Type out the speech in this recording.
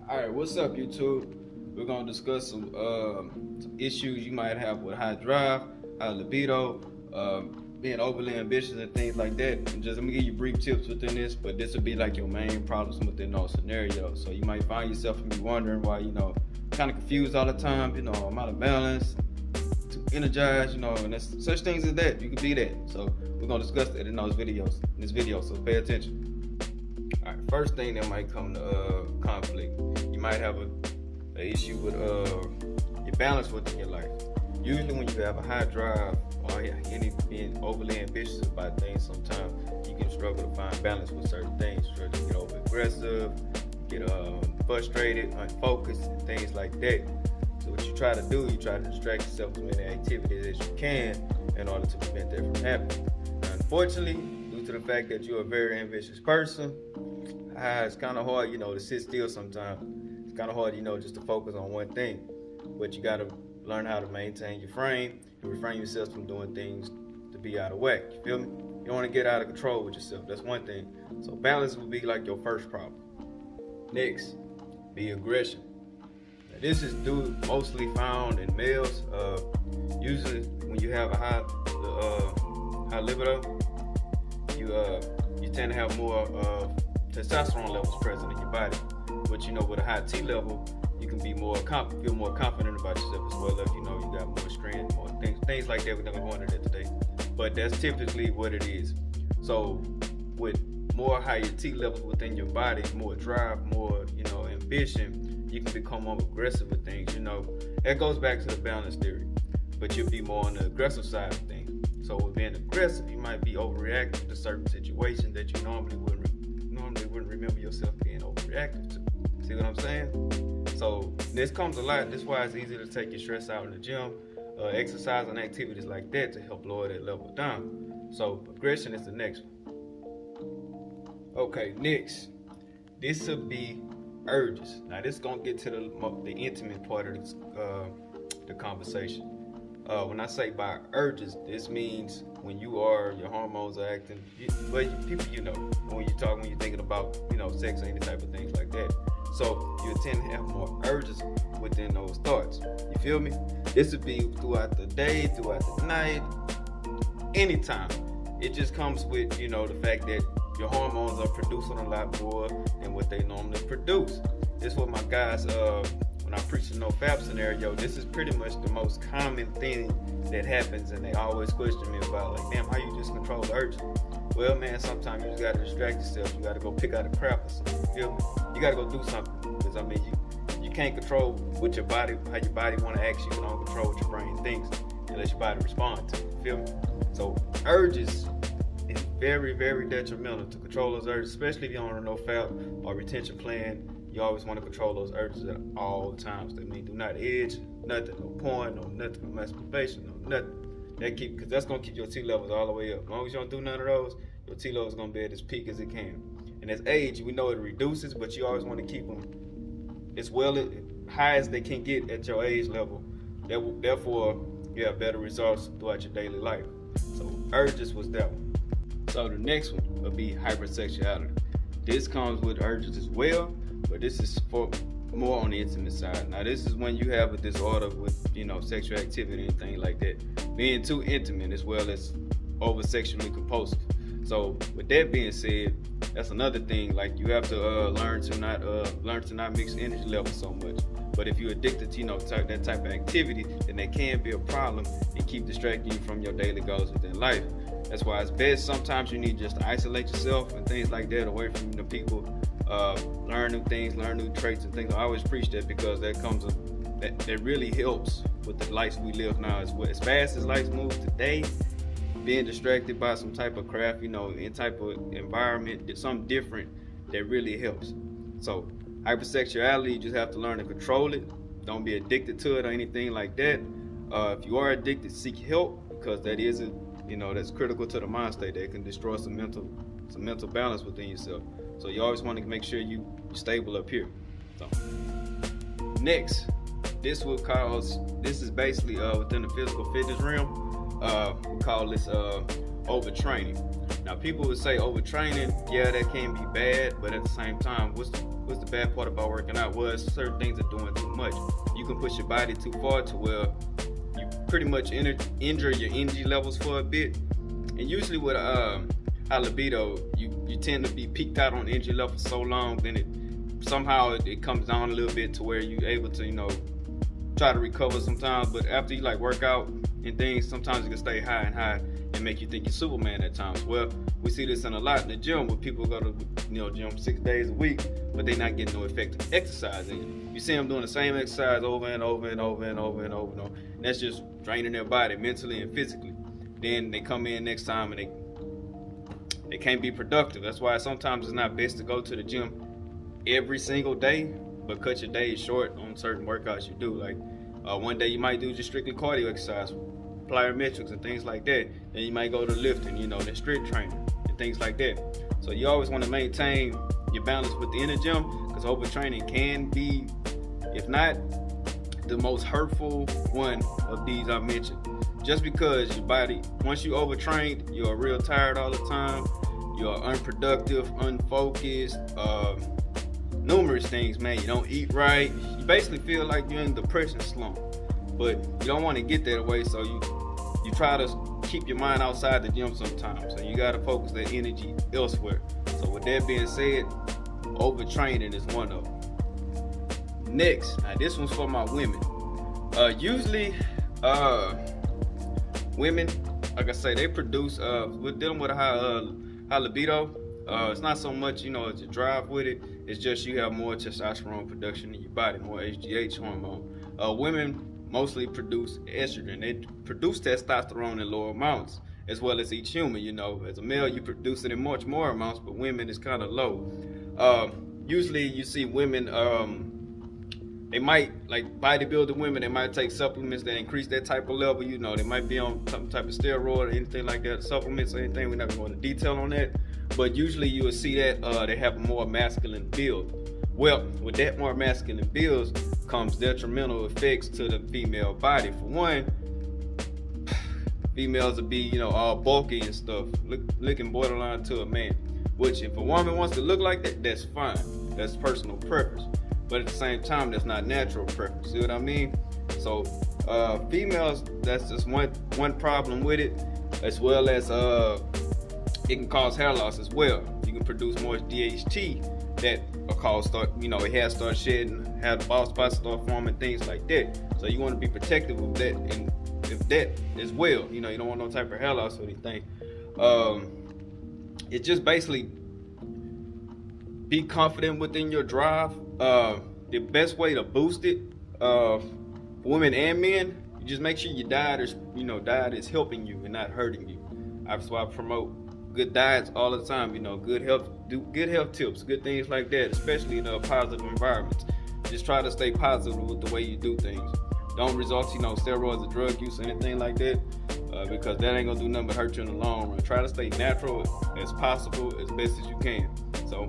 All right, what's up, YouTube? We're gonna discuss some issues you might have with high drive, high libido, being overly ambitious and things like that. And just let me give you brief tips within this, but this will be like your main problems within those scenarios. So you might find yourself and be wondering why, kind of confused all the time. I'm out of balance, too energized, and there's such things as that. You can be that. So we're gonna discuss that in this video. So pay attention. All right, first thing that might come to conflict. You might have an issue with your balance within your life. Usually when you have a high drive or being overly ambitious about things, sometimes you can struggle to find balance with certain things. Struggle to get over aggressive, get frustrated, unfocused, and things like that. So what you try to do, you try to distract yourself from many activities as you can in order to prevent that from happening. Now, unfortunately, due to the fact that you're a very ambitious person, it's kind of hard, to sit still sometimes. It's kind of hard, just to focus on one thing. But you got to learn how to maintain your frame and refrain yourself from doing things to be out of whack. You feel me? You don't want to get out of control with yourself. That's one thing. So balance will be like your first problem. Next, be aggression. Now, this is mostly found in males. Usually when you have a high libido, you tend to have more testosterone levels present in your body. But with a high T level, you can be feel more confident about yourself as well. If you got more strength, more things like that. We're not going to go into that today, but that's typically what it is. So with more higher T levels within your body, more drive, more ambition, you can become more aggressive with things. That goes back to the balance theory, but you'll be more on the aggressive side of things. So with being aggressive, you might be overreacting to certain situations that you normally wouldn't remember yourself being overreactive to. See what I'm saying? So this comes a lot. This is why it's easy to take your stress out in the gym, exercise and activities like that to help lower that level down. So aggression is the next one. Okay, next. This will be urges. Now this is gonna get to the intimate part of this, the conversation. When I say by urges, this means when your hormones are acting, when you're thinking about, sex or any type of things like that. So you tend to have more urges within those thoughts. You feel me? This would be throughout the day, throughout the night, anytime. It just comes with, the fact that your hormones are producing a lot more than what they normally produce. This is what my guys, when I preach the no fap scenario, this is pretty much the most common thing that happens, and they always question me about, like, damn, how you just control the urges? Well, man, sometimes you just gotta distract yourself. You gotta go pick out a crap or something. You feel me? You gotta go do something, because you can't control what your body, how your body want to act. You can only control what your brain thinks, unless your body responds to it. You feel me? So urges is very, very detrimental to control those urges, especially if you're on a no fap or retention plan. You always want to control those urges at all times. That means do not edge, nothing, no porn, no nothing, no masturbation, no nothing. Because that's gonna keep your T levels all the way up. As long as you don't do none of those, your T levels gonna be at as peak as it can. And as age, we know it reduces, but you always want to keep them as high as they can get at your age level. Therefore, you have better results throughout your daily life. So urges was that one. So the next one will be hypersexuality. This comes with urges as well, but this is for more on the intimate side. Now this is when you have a disorder with sexual activity and things like that, being too intimate as well as over sexually compulsive. So with that being said, that's another thing. Like you have to learn to not mix energy levels so much. But if you're addicted to that type of activity, then that can be a problem and keep distracting you from your daily goals within life. That's why it's best sometimes you need just to isolate yourself and things like that away from the people. Learn new things, learn new traits and things. I always preach that because that really helps with the life we live now. As fast as life moves today, being distracted by some type of craft, in type of environment, something different, that really helps. So hypersexuality, you just have to learn to control it. Don't be addicted to it or anything like that. If you are addicted, seek help, because that that's critical to the mind state. That can destroy some mental balance within yourself. So you always want to make sure you're stable up here. So next, this is basically within the physical fitness realm. We call this overtraining. Now people would say overtraining, yeah, that can be bad, but at the same time, what's the bad part about working out? Was certain things are doing too much. You can push your body too far to where you pretty much injure your energy levels for a bit. And usually with high libido, you tend to be peaked out on energy level so long, then it comes down a little bit to where you're able to, try to recover sometimes. But after you like work out and things, sometimes it can stay high and high and make you think you're Superman at times. Well, we see this a lot in the gym where people go to gym 6 days a week, but they're not getting no effective exercise. And you see them doing the same exercise over and over and over and over and over and over. And that's just draining their body mentally and physically. Then they come in next time and they can't be productive. That's why sometimes it's not best to go to the gym every single day, but cut your days short on certain workouts you do. Like one day you might do just strictly cardio exercise, plyometrics and things like that. Then you might go to lifting, then strength training and things like that. So you always want to maintain your balance within the gym, because overtraining can be, if not the most hurtful one of these I mentioned. Just because your body, once you overtrained, you're real tired all the time, you're unproductive, unfocused, numerous things, man. You don't eat right. You basically feel like you're in depression slump, but you don't want to get that way, so you try to keep your mind outside the gym sometimes. So you got to focus that energy elsewhere. So with that being said, overtraining is one of them. Next, now this one's for my women. Usually, women, like I say, they produce. We're dealing with a high libido. It's not so much, it's a drive with it. It's just you have more testosterone production in your body, more HGH hormone. Women mostly produce estrogen. They produce testosterone in lower amounts, as well as each human. As a male, you produce it in much more amounts, but women is kind of low. Usually, you see women. They might, like bodybuilder women, they might take supplements that increase that type of level. They might be on some type of steroid or anything like that, supplements or anything. We're not going to go into detail on that. But usually you will see that they have a more masculine build. Well, with that more masculine builds comes detrimental effects to the female body. For one, females will be, all bulky and stuff, looking borderline to a man. Which, if a woman wants to look like that, that's fine. That's personal preference. But at the same time, that's not natural preference. See what I mean? So, females, that's just one problem with it, as well as it can cause hair loss as well. You can produce more DHT that will cause your hair start shedding, have the bald spots start forming, things like that. So you want to be protective of that, and if that as well, you don't want no type of hair loss or anything. It just basically be confident within your drive. The best way to boost it, for women and men, you just make sure your diet is helping you and not hurting you. That's why I promote good diets all the time. Good health, do good health tips, good things like that, especially in positive environments. Just try to stay positive with the way you do things. Don't resort to steroids or drug use or anything like that, because that ain't gonna do nothing but hurt you in the long run. Try to stay natural as possible, as best as you can. So